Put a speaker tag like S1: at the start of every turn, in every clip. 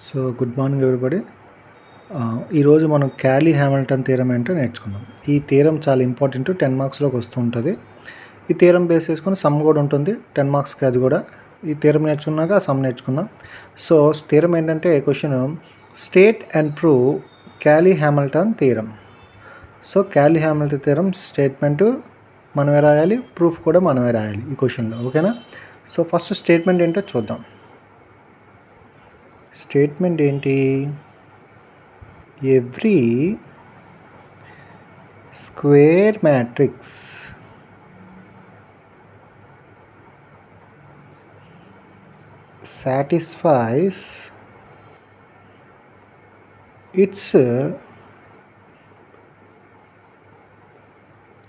S1: So good morning everybody. ఈరోజు మనం క్యాలీ Hamilton theorem ఏంటో నేర్చుకున్నాం. ఈ థీరం చాలా ఇంపార్టెంట్, 10 మార్క్స్లోకి వస్తూ ఉంటుంది. ఈ థీరం బేస్ చేసుకొని సమ్ కూడా ఉంటుంది 10 మార్క్స్కి. అది కూడా ఈ థీరం నేర్చుకున్నాక సమ్ నేర్చుకుందాం. సో థీరం ఏంటంటే question state and prove Cayley Hamilton theorem. So Cayley Hamilton theorem statement మనమే రాయాలి, ప్రూఫ్ కూడా మనమే రాయాలి ఈ క్వశ్చన్లో. ఓకేనా? సో ఫస్ట్ స్టేట్మెంట్ ఏంటో చూద్దాం. స్టేట్మెంట్ ఏంటి? Every square matrix satisfies its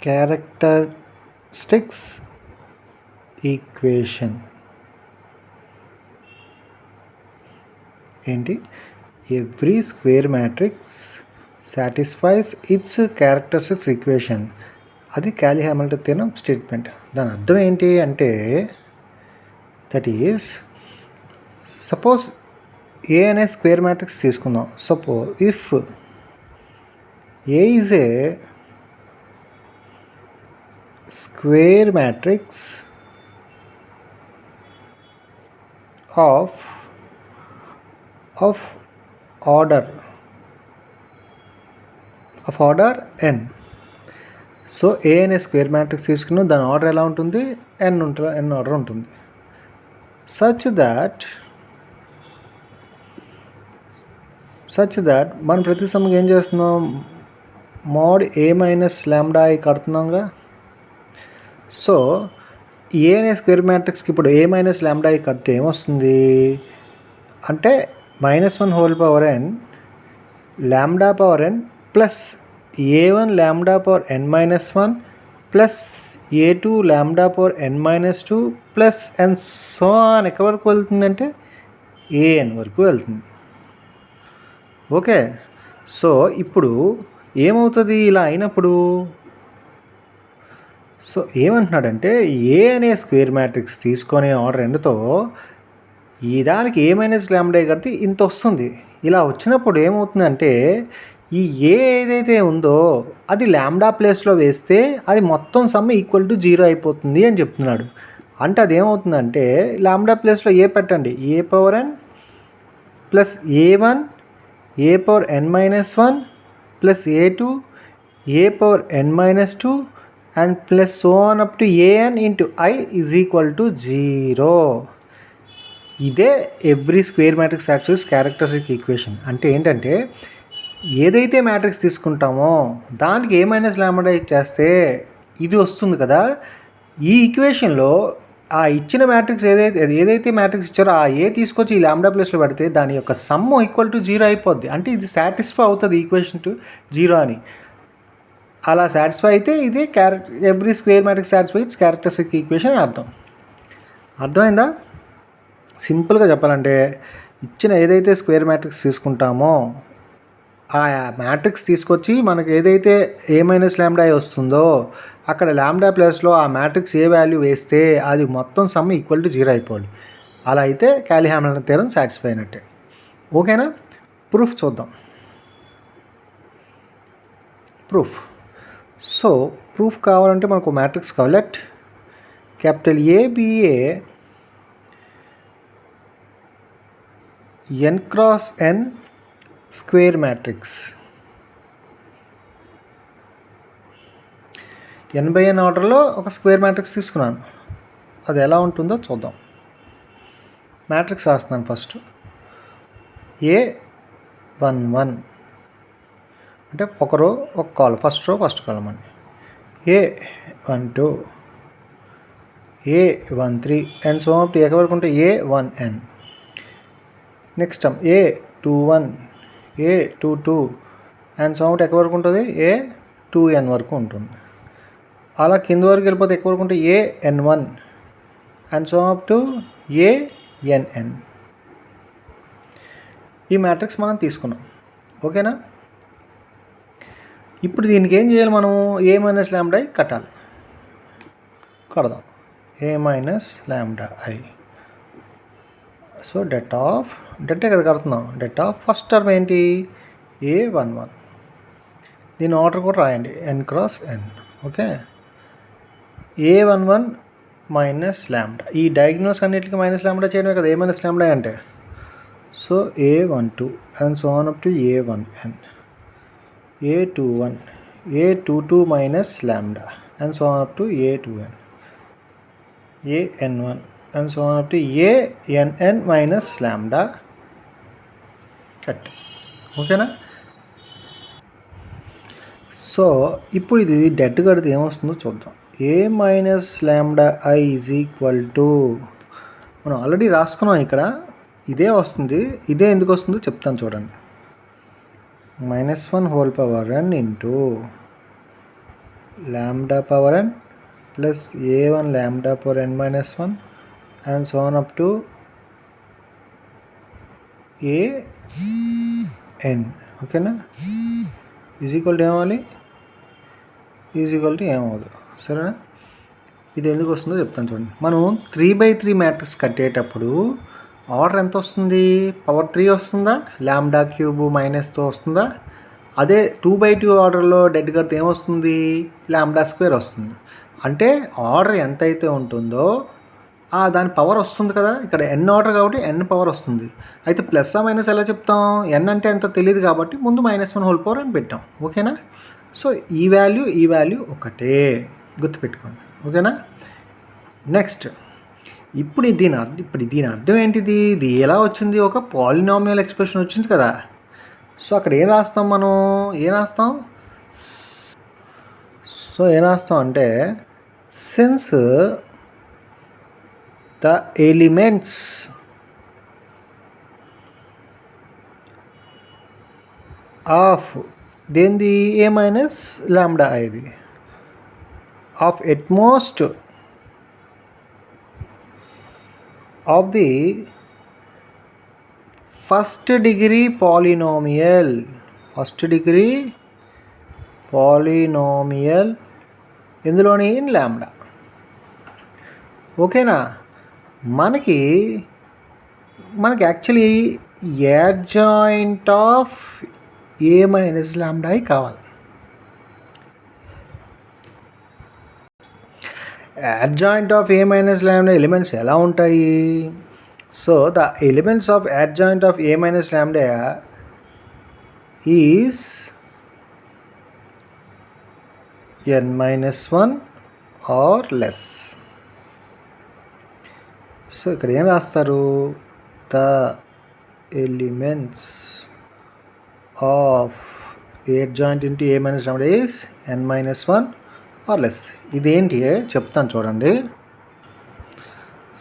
S1: characteristics equation. ఏంటి? Every square matrix satisfies it's characteristics equation. అది క్యాలీ హ్యామిల్టన్ థీరం స్టేట్మెంట్. దాని అర్థం ఏంటి అంటే, దట్ ఈస్ సపోజ్ ఏ అనే స్క్వేర్ మ్యాట్రిక్స్ తీసుకుందాం. Suppose if A is a square matrix of order n. So A అనే square matrix తీసుకున్న దాని ఆర్డర్ ఎలా ఉంటుంది? n ఆర్డర్ ఉంటుంది. సచ్ దాట్ మనం ప్రతి సమ్కి ఏం చేస్తున్నాం? Mod A minus lambda I కడుతున్నాంగా. సో ఏ అనే స్క్వేర్ మ్యాట్రిక్స్కి ఇప్పుడు ఏ మైనస్ ల్యాండా ఐ కడితే ఏమొస్తుంది అంటే -1/n lambda power n plus a1 lambda power n-1 plus a2 lambda power n-2 plus and so on. ఎక్కడి వరకు వెళ్తుందంటే an వరకు వెళ్తుంది. ఓకే. సో ఇప్పుడు ఏమవుతుంది ఇలా అయినప్పుడు? సో ఏమంటున్నాడంటే ఏ అనే స్క్వేర్ మ్యాట్రిక్స్ తీసుకొని ఆర్డర్ ఎండ్తో ఈ దానికి ఏ మైనస్ ల్యాండా కడితే ఇంత వస్తుంది. ఇలా వచ్చినప్పుడు ఏమవుతుందంటే ఈ ఏ ఏదైతే ఉందో అది ల్యాండా ప్లేస్లో వేస్తే అది మొత్తం సమ్ ఈక్వల్ టు 0 అయిపోతుంది అని చెప్తున్నాడు. అంటే అది ఏమవుతుందంటే ల్యాండా ప్లేస్లో ఏ పెట్టండి, A power n plus a1 A power n-1 plus a2 A power n-2 and plus so on up to an into i is equal to 0. ఇదే ఎవ్రీ స్క్వేర్ మ్యాట్రిక్స్ యాక్చువల్స్ క్యారెక్టరిస్టిక్ ఈక్వేషన్. అంటే ఏంటంటే ఏదైతే matrix తీసుకుంటామో దానికి ఏ minus ల్యాండా ఇచ్చేస్తే ఇది వస్తుంది కదా. ఈ ఈక్వేషన్లో ఆ ఇచ్చిన మ్యాట్రిక్స్ ఏదైతే మ్యాట్రిక్స్ ఇచ్చారో ఆ ఏ తీసుకొచ్చి ఈ ల్యాండా ప్లేస్లో పెడితే దాని యొక్క సమ్ ఈక్వల్ టు 0 అయిపోద్ది. అంటే ఇది సాటిస్ఫై అవుతుంది ఈక్వేషన్ టు 0 అని. అలా సాటిస్ఫై అయితే ఇదే every square matrix satisfy it's characteristic equation అని అర్థం. అర్థమైందా? సింపుల్గా చెప్పాలంటే ఇచ్చిన ఏదైతే స్క్వేర్ మ్యాట్రిక్స్ తీసుకుంటామో ఆ మ్యాట్రిక్స్ తీసుకొచ్చి మనకి ఏదైతే ఏ మైనస్ ల్యాండా వస్తుందో అక్కడ ల్యాండా ప్లేస్లో ఆ మ్యాట్రిక్స్ ఏ వాల్యూ వేస్తే అది మొత్తం సమ్ ఈక్వల్ టు 0 అయిపోవాలి. అలా అయితే క్యాలీ హ్యామిల్టన్ థీరం సాటిస్ఫై అయినట్టే. ఓకేనా? ప్రూఫ్ చూద్దాం. సో ప్రూఫ్ కావాలంటే మనకు మ్యాట్రిక్స్ కావాలి. Let capital A B A n cross n square matrix. n/n ఆర్డర్లో ఒక స్క్వేర్ మ్యాట్రిక్స్ తీసుకున్నాను. అది ఎలా ఉంటుందో చూద్దాం. మ్యాట్రిక్స్ రాస్తున్నాను. ఫస్ట్ A11 అంటే ఒక రో ఒక కాలం, ఫస్ట్ రో ఫస్ట్ కాలం అని. A12 A13 and so up to ఎక్కడి వరకు ఉంటే A1n. Next A21 A22 and so up ఎక్కడి వరకు ఉంటుంది A2n వరకు ఉంటుంది. అలా కింద వరకు వెళ్ళిపోతే ఎక్కడి వరకు ఉంటే AN1 and so up to ANn. ఈ మ్యాట్రిక్స్ మనం తీసుకున్నాం. ఓకేనా? ఇప్పుడు దీనికి ఏం చేయాలి? మనం ఏ మైనస్ ల్యాండా ఐ కట్టాలి. కడదాం. ఏ మైనస్ ల్యాండా ఐ సో డెట్టే కదా కడుతున్నాం. డెట్ ఆఫ్ ఫస్ట్ టర్మ్ ఏంటి, A11. దీని ఆర్డర్ కూడా రాయండి, n cross n. Okay, A11 minus lambda. ఈ డయాగ్నల్స్ అన్నిటికీ మైనస్ ల్యాండా చేయడమే కదా ఏ మైనస్ ల్యాండా అంటే. So A12 and so on up to A1n, A21, A22 minus lambda and so on up to A2n, AN1 and so on up to ANN minus lambda. Cut. ఓకేనా. So ఇప్పుడు ఇది debt కడితే ఏమొస్తుందో చూద్దాం. A minus ల్యాండా I is equal to, మనం already రాసుకున్నాం ఇక్కడ, ఇదే వస్తుంది. ఇదే ఎందుకు వస్తుందో చెప్తాను చూడండి. -1 whole power n into lambda power n plus A1 lambda power n minus 1 and so on up to AN. ఓకేనా. ఈజ్ ఈక్వల్ టు ఏమవ్వాలి, ఈజ్ ఈక్వల్ టు ఏమవ్వదు. సరేనా. ఇది ఎందుకు వస్తుందో చెప్తాను చూడండి. మనం 3/3 మ్యాట్రిక్స్ కట్టేటప్పుడు ఆర్డర్ ఎంత వస్తుంది, పవర్ 3 వస్తుందా, ల్యాండా క్యూబ్ మైనస్తో వస్తుందా. అదే 2/2 ఆర్డర్లో డెడ్ కడితే ఏమొస్తుంది, ల్యాండా స్క్వేర్ వస్తుంది. అంటే ఆర్డర్ ఎంత అయితే ఉంటుందో దాని పవర్ వస్తుంది కదా. ఇక్కడ n ఆర్డర్ కాబట్టి n పవర్ వస్తుంది. అయితే ప్లస్ మైనస్ ఎలా చెప్తాం, n అంటే ఎంతో తెలియదు కాబట్టి ముందు -1 హోల్ పవర్ అని పెట్టాం. ఓకేనా. సో ఈ వాల్యూ ఒకటే గుర్తుపెట్టుకోండి. ఓకేనా. నెక్స్ట్ ఇప్పుడు దీని అర్థం ఏంటిది, ఇది ఎలా వచ్చింది, ఒక పాలినామియల్ ఎక్స్ప్రెషన్ వచ్చింది కదా. సో అక్కడ ఏం రాస్తాం అంటే సిన్స్ ద ఎలిమెంట్స్ ఆఫ్ దేంది A మైనస్ ల్యాండా ఇది of at most of the first degree polynomial ఎందులోని ఇన్ ల్యాండా. ఓకేనా. మనకి actually adjoint of A minus lambda కావాలి. adjoint of A minus lambda elements ఎలా ఉంటాయి. So the elements of adjoint of A minus lambda is n-1 or less. So ఇక్కడ ఏం రాస్తారు, the elements of adjoint into A minus lambda is n-1 or less. ఇదేంటి చెప్తాను చూడండి.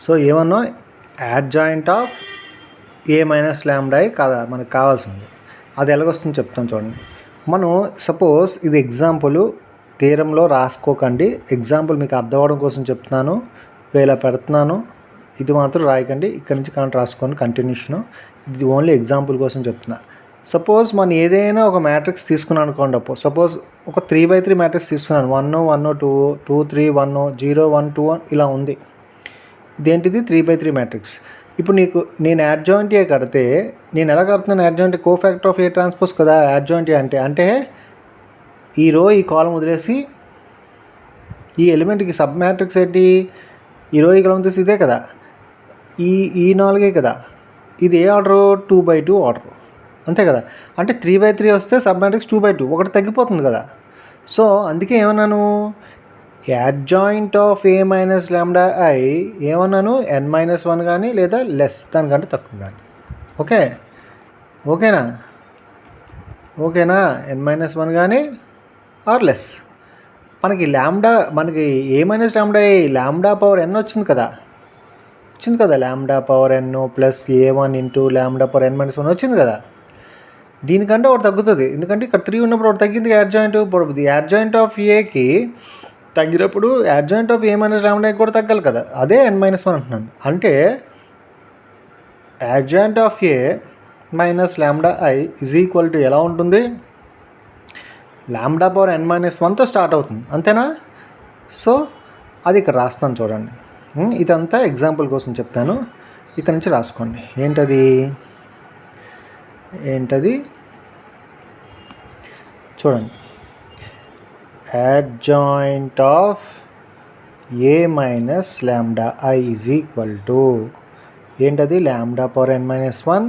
S1: So ఏమన్నా యాడ్జాయింట్ of A minus ల్యాండా కాదా మనకు కావాల్సింది, అది ఎలాగొస్తుందో చెప్తాను చూడండి. మనం సపోజ్ ఇది ఎగ్జాంపుల్, థియరంలో రాసుకోకండి, ఎగ్జాంపుల్ మీకు అర్థం అవ్వడం కోసం చెప్తున్నాను, ఇలా పెడుతున్నాను, ఇది మాత్రం రాయకండి, ఇక్కడి నుంచి కాంట్ రాసుకోండి కంటిన్యూషను. ఇది ఓన్లీ ఎగ్జాంపుల్ కోసం చెప్తున్నా. సపోజ్ మనం ఏదైనా ఒక మ్యాట్రిక్స్ తీసుకున్నాను అనుకోండి. సపోజ్ ఒక 3/3 మ్యాట్రిక్స్ తీసుకున్నాను, 1 1 2 2 3 1 0 1 2 1 ఇలా ఉంది. ఇదేంటిది 3/3 మ్యాట్రిక్స్. ఇప్పుడు నేను యాడ్జాయింట్ ఏ కడితే నేను ఎలా కడుతున్నాను, యాడ్జాయింట్ కోఫాక్టర్ ఆఫ్ ఏ ట్రాన్స్పోజ్ కదా యాడ్జాయింట్ ఏ అంటే ఈ రో ఈ కాలం వదిలేసి ఈ ఎలిమెంట్కి సబ్ మ్యాట్రిక్స్ ఏంటి, ఈ రో ఈ కాలం వదిలేసి ఇదే కదా, ఈ 4 కదా. ఇది ఏ ఆర్డరు, 2/2 ఆర్డర్, అంతే కదా. అంటే 3/3 వస్తే సబ్ మ్యాట్రిక్స్ 2/2 ఒకటి తగ్గిపోతుంది కదా. సో అందుకే ఏమన్నాను, యాడ్జాయింట్ ఆఫ్ A మైనస్ ల్యాండా ఏమన్నాను, n-1 కానీ లేదా లెస్ దానికంటే తక్కువ కానీ. ఓకేనా n-1 కానీ ఆర్ లెస్. మనకి A మైనస్ ల్యాండా పవర్ n వచ్చింది కదా ల్యాండా power n plus A1 into lambda power n-1 వచ్చింది కదా. దీనికంటే ఒకటి తగ్గుతుంది, ఎందుకంటే ఇక్కడ 3 ఉన్నప్పుడు ఒకటి తగ్గింది యాడ్జాయింట్. ఇప్పుడు యాడ్జాయింట్ ఆఫ్ ఏకి తగ్గినప్పుడు యాడ్జాయింట్ ఆఫ్ A మైనస్ ల్యాండాకి కూడా తగ్గాలి కదా, అదే n-1 అంటున్నాను. అంటే adjoint of A minus lambda is equal to ఎలా ఉంటుంది, ల్యాండా పవర్ n-1తో స్టార్ట్ అవుతుంది, అంతేనా. సో అది ఇక్కడ రాస్తాను చూడండి. ఇదంతా ఎగ్జాంపుల్ కోసం చెప్పాను. ఇక్కడ నుంచి రాసుకోండి. ఏంటది చూడండి. adjoint of a minus lambda i is equal to ఏంటది lambda power n minus 1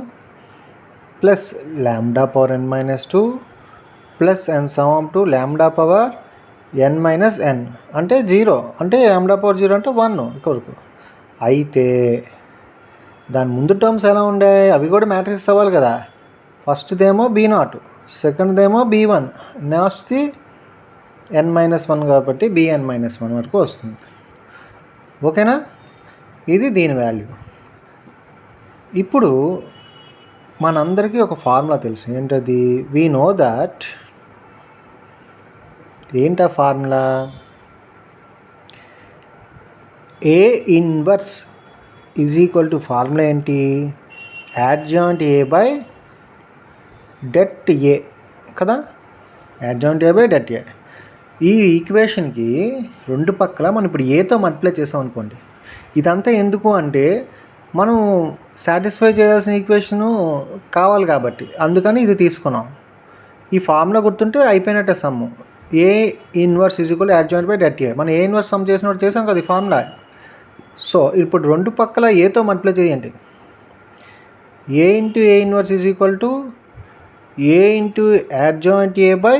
S1: plus lambda power n minus 2 plus n సమం to lambda power n minus n అంటే 0, అంటే లాంబ్డా పవర్ 0 అంటే 1 ఇక్కడికి. అయితే దాని ముందు టర్మ్స్ ఎలా ఉండే, అవి కూడా మ్యాట్రిక్స్ అవ్వాలి కదా. ఫస్ట్దేమో b0, సెకండ్దేమో b1, నెక్స్ట్ది n-1 కాబట్టి bn-1 వరకు వస్తుంది. ఓకేనా, ఇది దీని వాల్యూ. ఇప్పుడు మనందరికీ ఒక ఫార్ములా తెలుసు. ఏంటది? వీ నో దట్ ఏంటా formula? A inverse is equal to formula ఏంటి? adjoint a by det a కదా. adjoint a by det a. ఈ ఈక్వేషన్కి రెండు పక్కల మనం ఇప్పుడు ఏతో మల్టిప్లై చేసాం అనుకోండి. ఇదంతా ఎందుకు అంటే మనం సాటిస్ఫై చేయాల్సిన ఈక్వేషను కావాలి కాబట్టి, అందుకని ఇది తీసుకున్నాం. ఈ ఫార్ములా గుర్తుంటే అయిపోయినట్టే సమ్ము. A inverse is equal adjoint by det a. మనం ఏ ఇన్వర్స్ సమ్ చేసినట్టు చేసాం కదా ఈ ఫార్ములా. సో ఇప్పుడు రెండు పక్కల ఏతో మల్టిప్లై చేయండి. A into A inverse is equal to A into adjoint a by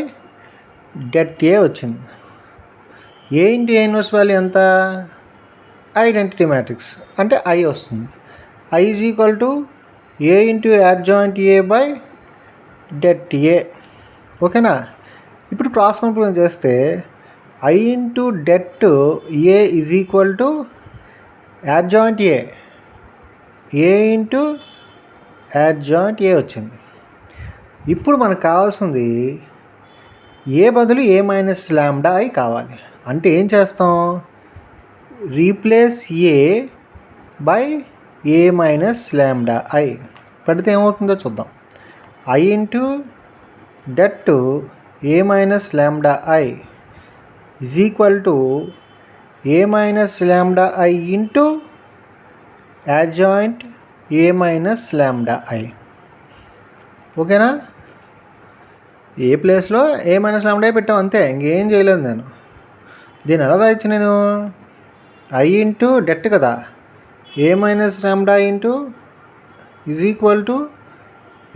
S1: det a వచ్చింది. A into A inverse value ఎంత? ఐడెంటిటీ మ్యాట్రిక్స్ అంటే ఐ వస్తుంది. I is equal to A into adjoint a by det a. ఓకేనా. ఇప్పుడు cross multiplication చేస్తే I into det a is equal to adjoint a, A into adjoint a వచ్చింది. ఇప్పుడు మనకు కావాల్సింది ఏ బదులు ఏ మైనస్ లాంబ్డా ఐ కావాలి. అంటే ఏం చేస్తాం? Replace A by A minus lambda I పెడితే ఏమవుతుందో చూద్దాం. I into det A minus lambda I is equal to A minus lambda I into adjoint A minus lambda I. ఓకేనా. ఏ ప్లేస్లో ఏ మైనస్ లాంబ్డా ఐ పెట్టాం అంతే, ఇంకేం చేయలేదు నేను. దీన్ని ఎలా రాయొచ్చు నేను? ఐ ఇంటూ det కదా, A minus lambda I into is equal to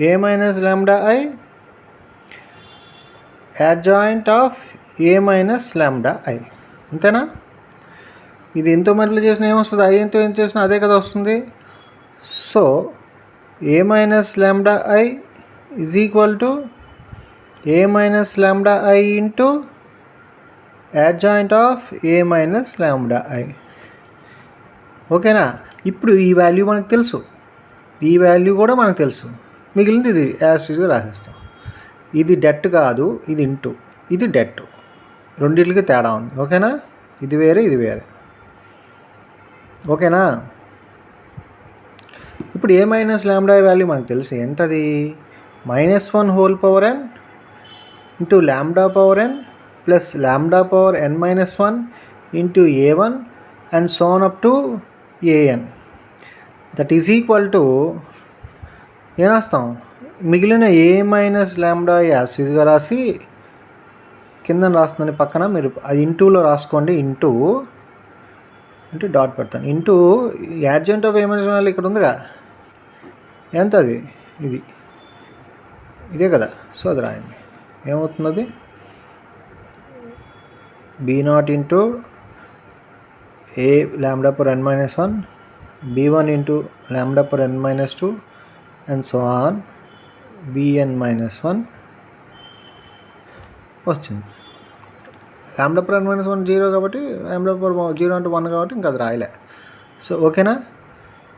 S1: A minus lambda I adjoint of A minus lambda I. అంతేనా. ఇది ఎంతో మళ్ళీ చేసినా ఏమొస్తుంది? ఐ ఎంతో ఏం చేసినా అదే కదా వస్తుంది. So A minus lambda I is equal to A minus lambda I into adjoint of A minus lambda I. ఓకేనా. ఇప్పుడు ఈ వాల్యూ మనకు తెలుసు, ఈ వాల్యూ కూడా మనకు తెలుసు. మిగిలింది ఇది యాస్టీస్గా రాసేస్తాం. ఇది det కాదు, ఇది ఇంటూ, ఇది det. రెండింటికి తేడా ఉంది. ఓకేనా. ఇది వేరే, ఇది వేరే. ఓకేనా. ఇప్పుడు ఏ మైనస్ లాంబ్డా ఐ వాల్యూ మనకు తెలుసు. ఎంతది? -1 whole power n into lambda power n plus lambda power n-1 into a1 and so on up to an. That is equal to ఏం రాస్తాం? మిగిలిన ఏ మైనస్ లాంబ్డా యాసిడ్గా రాసి కింద రాస్తుందని పక్కన మీరు అది ఇంటూలో రాసుకోండి. ఇంటూ అంటే డాట్ పెడతాను. Into adjoint of A minus value ఇక్కడ ఉందిగా, ఎంత అది? ఇదే కదా. సో అది రాయండి. ఏమవుతుంది? అది b0 into A lambda power n-1, b1 into lambda power n-2 and so on bn-1 వచ్చింది. లాంబ్డా పవర్ n-1 0 కాబట్టి లాంబ్డా పవర్ 0 అంటే 1 కాబట్టి ఇంకా అది రాయలే. సో ఓకేనా.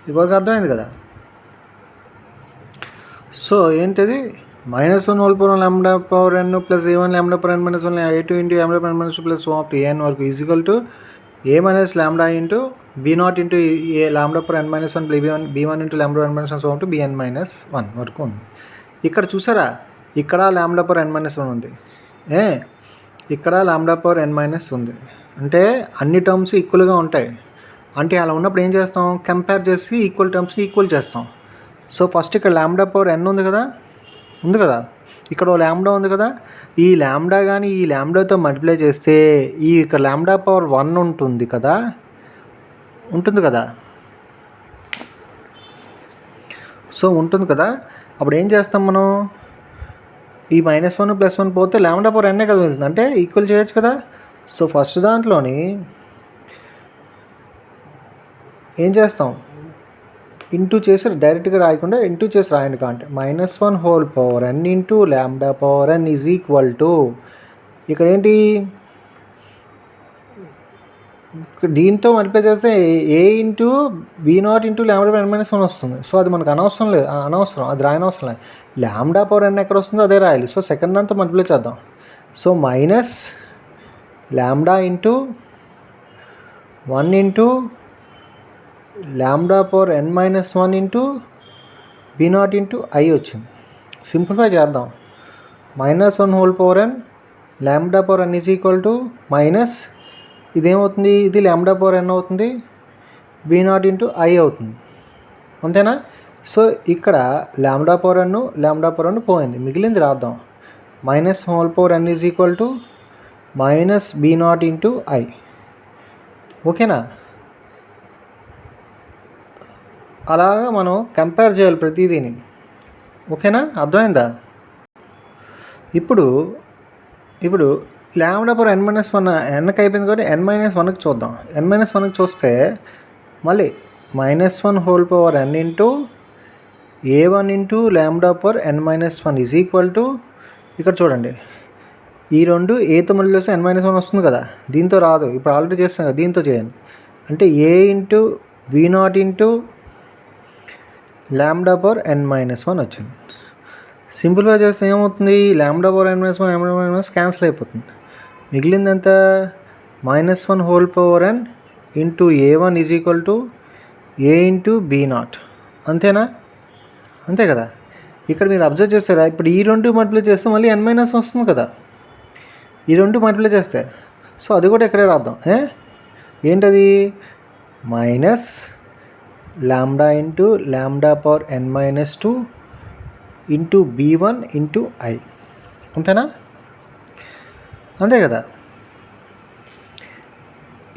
S1: ఇప్పటికి అర్థమైంది కదా. సో ఏంటిది? -1 whole power lambda power n plus a1 lambda power n-1 a2 into lambda power n-2 plus so up to an వరకు is equal to A minus lambda into b0 into A lambda power n-1 b1 into lambda n-1 so up to bn-1 వరకు ఉంది. ఇక్కడ చూసారా, ఇక్కడ lambda power n-1 ఉంది, ఇక్కడ lambda power n- ఉంది. అంటే అన్ని టర్మ్స్ ఈక్వల్గా ఉంటాయి. అంటే అలా ఉన్నప్పుడు ఏం చేస్తాం, కంపేర్ చేసి ఈక్వల్ టర్మ్స్ని ఈక్వల్ చేస్తాం. సో ఫస్ట్ ఇక్కడ లాంబ్డా పవర్ n ఉంది కదా, ఇక్కడ ఓ లాంబ్డా ఉంది కదా, ఈ లాంబ్డా కానీ ఈ లాంబ్డాతో మల్టిప్లై చేస్తే ఈ ఇక్కడ లాంబ్డా పవర్ 1 ఉంటుంది కదా. సో ఉంటుంది కదా, అప్పుడు ఏం చేస్తాం మనం, ఈ -1 +1 పోతే లాంబ్డా పవర్ n కదా వెళ్తుంది, అంటే ఈక్వల్ చేయొచ్చు కదా. సో ఫస్ట్ దాంట్లోని ఏం చేస్తాం, ఇంటూ చేసి డైరెక్ట్గా రాయకుండా ఇంటూ చేసి రాయండి. అంటే -1 whole power n into lambda power n is equal to, ఇక్కడ ఏంటి, దీంతో మల్టిప్లై చేస్తే a into b0 into lambda power n-1 వస్తుంది. సో అది మనకు అనవసరం, అది రాయనవసరం లేదు. లాంబ్డా పవర్ n ఎక్కడ వస్తుందో అదే రాయాలి. సో సెకండ్ దాంతో మల్టిప్లై చేద్దాం. So minus lambda into 1 into lambda power n-1 into b0 into i వచ్చింది. సింప్లిఫై చేద్దాం. -1 whole power n lambda power n is equal to minus, ఇదేమవుతుంది, ఇది లాంబ్డా పవర్ n అవుతుంది, b0 ఇంటూ i అవుతుంది, అంతేనా. So ఇక్కడ lambda power n పోయింది, మిగిలింది రాద్దాం. -1 whole power n is equal to minus b0 into i, ఓకేనా. అలాగా మనం కంపేర్ చేయాలి ప్రతిదీని, ఓకేనా, అర్థమైందా. ఇప్పుడు లాంబ్డా పవర్ n-1 nకి అయిపోయింది కాబట్టి n-1కి చూద్దాం. n-1కి చూస్తే మళ్ళీ -1 whole power n into a1 into lambda power n-1 is equal to, ఇక్కడ చూడండి ఈ రెండు ఏతో మళ్ళీ చేస్తే n-1 వస్తుంది కదా, దీంతో రాదు, ఇప్పుడు ఆల్రెడీ చేస్తాం కదా, దీంతో చేయండి. అంటే a into b0 into lambda power n-1 వచ్చింది. సింపుల్గా చేస్తే ఏమవుతుంది, లాంబ్డా పవర్ n-1 క్యాన్సిల్ అయిపోతుంది, మిగిలింది ఎంత, -1 whole power n into a1 is equal to a into b0, అంతేనా, అంతే కదా. ఇక్కడ మీరు అబ్జర్వ్ చేస్తారా, ఇప్పుడు ఈ రెండు మల్టిప్లై చేస్తే మళ్ళీ n-1 వస్తుంది కదా, ఈ రెండు మల్టిప్లై చేస్తే. సో అది కూడా ఇక్కడే రాద్దాం. ఏంటది, minus lambda into lambda power n-2 into b1 into i, అంతేనా, అంతే కదా.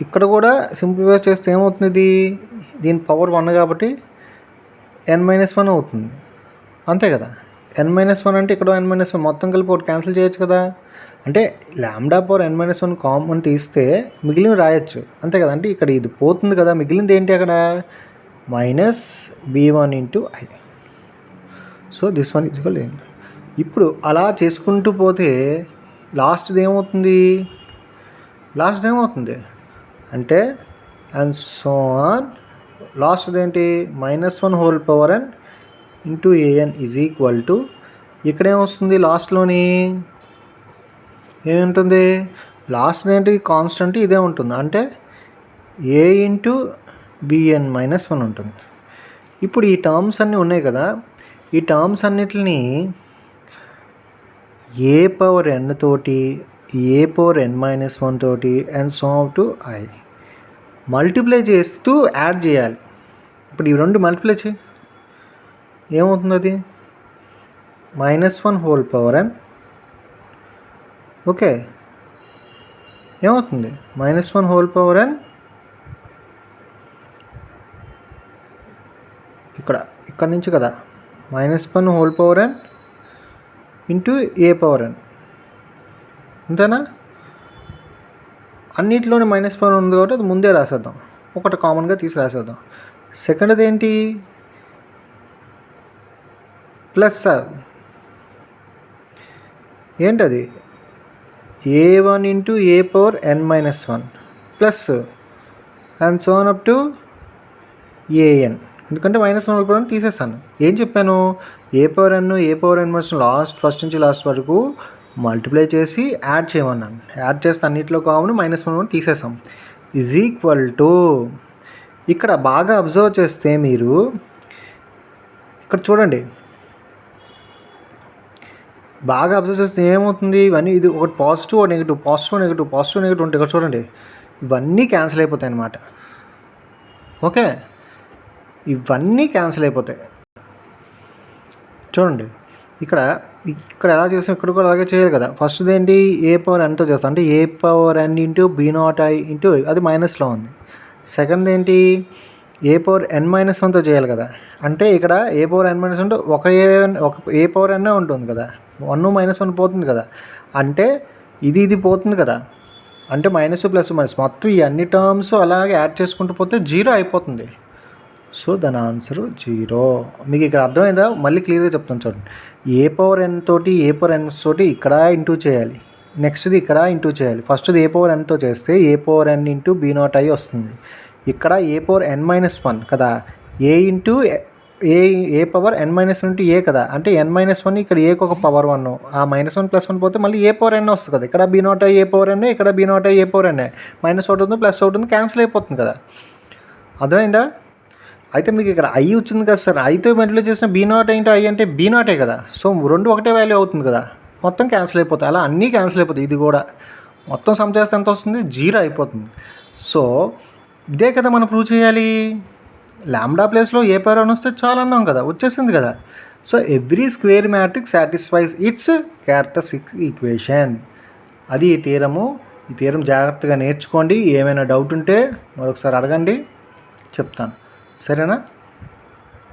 S1: ఇక్కడ కూడా సింప్లిఫై చేస్తే ఏమవుతుంది, దీని పవర్ 1 కాబట్టి n-1 అవుతుంది, అంతే కదా. n-1 అంటే ఇక్కడ n-1 మొత్తం కలిపి ఒకటి క్యాన్సిల్ చేయొచ్చు కదా. అంటే లాంబ్డా పవర్ n-1 కామన్ తీస్తే మిగిలిన రాయొచ్చు, అంతే కదా. అంటే ఇక్కడ ఇది పోతుంది కదా, మిగిలింది ఏంటి అక్కడ, minus b1 into i. So this one is equal. ఇప్పుడు అలా చేసుకుంటూ పోతే లాస్ట్ది ఏమవుతుంది అంటే అండ్ సో ఆన్, లాస్ట్ది ఏంటి, -1 whole power n into an is equal to, ఇక్కడ ఏమొస్తుంది లాస్ట్లోని ఏముంటుంది, లాస్ట్ ఏంటి కాన్స్టెంట్ ఇదే ఉంటుంది, అంటే a ఇంటూ bn-1 ఉంటుంది. ఇప్పుడు ఈ టర్మ్స్ అన్నీ ఉన్నాయి కదా, ఈ టర్మ్స్ అన్నిటిని a పవర్ n తోటి a పవర్ n-1 తోటి and so up to i multiply చేస్తూ యాడ్ చేయాలి. ఇప్పుడు ఈ రెండు మల్టిప్లై చేయి, ఏమవుతుంది, అది -1 హోల్ పవర్ n, ఓకే, ఏమవుతుంది, -1 హోల్ పవర్ n, ఇక్కడ నుంచి కదా, -1 whole power n into a power n, అంతేనా. అన్నిటిలోనే -1 ఉంది కాబట్టి అది ముందే రాసేద్దాం, ఒకటి కామన్గా తీసి రాసేద్దాం. సెకండ్ది ఏంటి, ప్లస్ ఏంటది, a1 into a power n-1 plus and so on up to an, ఎందుకంటే -1 హోల్ పవర్ n తీసేస్తాను. ఏం చెప్పాను, a పవర్ n ఫస్ట్ నుంచి లాస్ట్ వరకు మల్టిప్లై చేసి యాడ్ చేయమన్నాను. యాడ్ చేస్తే అన్నింటిలో కామన్ -1 తీసేసాం, ఈజ్ ఈక్వల్ టు, ఇక్కడ బాగా అబ్జర్వ్ చేస్తే మీరు ఇక్కడ చూడండి, బాగా అబ్జర్వ్ చేస్తే ఏమవుతుంది, ఇవన్నీ ఇది ఒకటి పాజిటివ్ నెగిటివ్ ఉంటే ఇక్కడ చూడండి ఇవన్నీ క్యాన్సిల్ అయిపోతాయి అన్నమాట. ఓకే, ఇవన్నీ క్యాన్సిల్ అయిపోతాయి. చూడండి ఇక్కడ ఇక్కడ ఎలా చేసాం, ఇక్కడ కూడా అలాగే చేయాలి కదా. ఫస్ట్ది ఏంటి, ఏ పవర్ ఎన్తో చేస్తాం అంటే A power n into B naught I into అది మైనస్లో ఉంది. సెకండ్ ఏంటి, ఏ పవర్ ఎన్ మైనస్ వన్తో చేయాలి కదా. అంటే ఇక్కడ ఏ పవర్ ఎన్ మైనస్ ఉంటే ఒక ఏ పవర్ ఎన్నే ఉంటుంది కదా, 1 - 1 పోతుంది కదా. అంటే ఇది పోతుంది కదా, అంటే మైనస్ ప్లస్ మైనస్ మొత్తం ఈ అన్ని టర్మ్స్ అలాగే యాడ్ చేసుకుంటూ పోతే 0 అయిపోతుంది. సో దాని ఆన్సరు 0. మీకు ఇక్కడ అర్థమైందా? మళ్ళీ క్లియర్గా చెప్తాను చూడండి. ఏ పవర్ ఎన్ తోటి ఏ పవర్ ఎన్ తోటి ఇక్కడ ఇంటూ చేయాలి, నెక్స్ట్ది ఇక్కడ ఇంటూ చేయాలి. ఫస్ట్ది ఏ పవర్ ఎన్తో చేస్తే A power n into B naught I వస్తుంది. ఇక్కడ ఏ పవర్ n-1 కదా, A into A power n-1 into A కదా, అంటే n-1 ఇక్కడ ఏకి ఒక పవర్ 1, ఆ -1 + 1 పోతే మళ్ళీ ఏ పవర్ ఎన్ వస్తుంది కదా. ఇక్కడ B naught I A power n, ఇక్కడ B naught I A power n, -1 ఉంది +1 ఉంది, క్యాన్సిల్ అయిపోతుంది కదా. అర్థమైందా? అయితే మీకు ఇక్కడ ఐ వచ్చింది కదా సార్, ఐతో మల్టిప్లై చేసిన బీ నాట్ ఇంటూ ఐ అంటే బీ నాటే కదా. సో రెండు ఒకటే వాల్యూ అవుతుంది కదా, మొత్తం క్యాన్సిల్ అయిపోతాయి. అలా అన్నీ క్యాన్సిల్ అయిపోతాయి. ఇది కూడా మొత్తం సమ్ చేస్తే ఎంత వస్తుంది, 0 అయిపోతుంది. సో ఇదే కదా మనం ప్రూవ్ చేయాలి. లాంబ్డా ప్లేస్లో ఏ పవర్ ఎన్ వస్తే చాలా అన్నాం కదా, వచ్చేసింది కదా. So every square matrix satisfies it's characteristic equation. అది ఈ థియరము. ఈ థియరం జాగ్రత్తగా నేర్చుకోండి. ఏమైనా డౌట్ ఉంటే మరొకసారి అడగండి, చెప్తాను. సరేనా?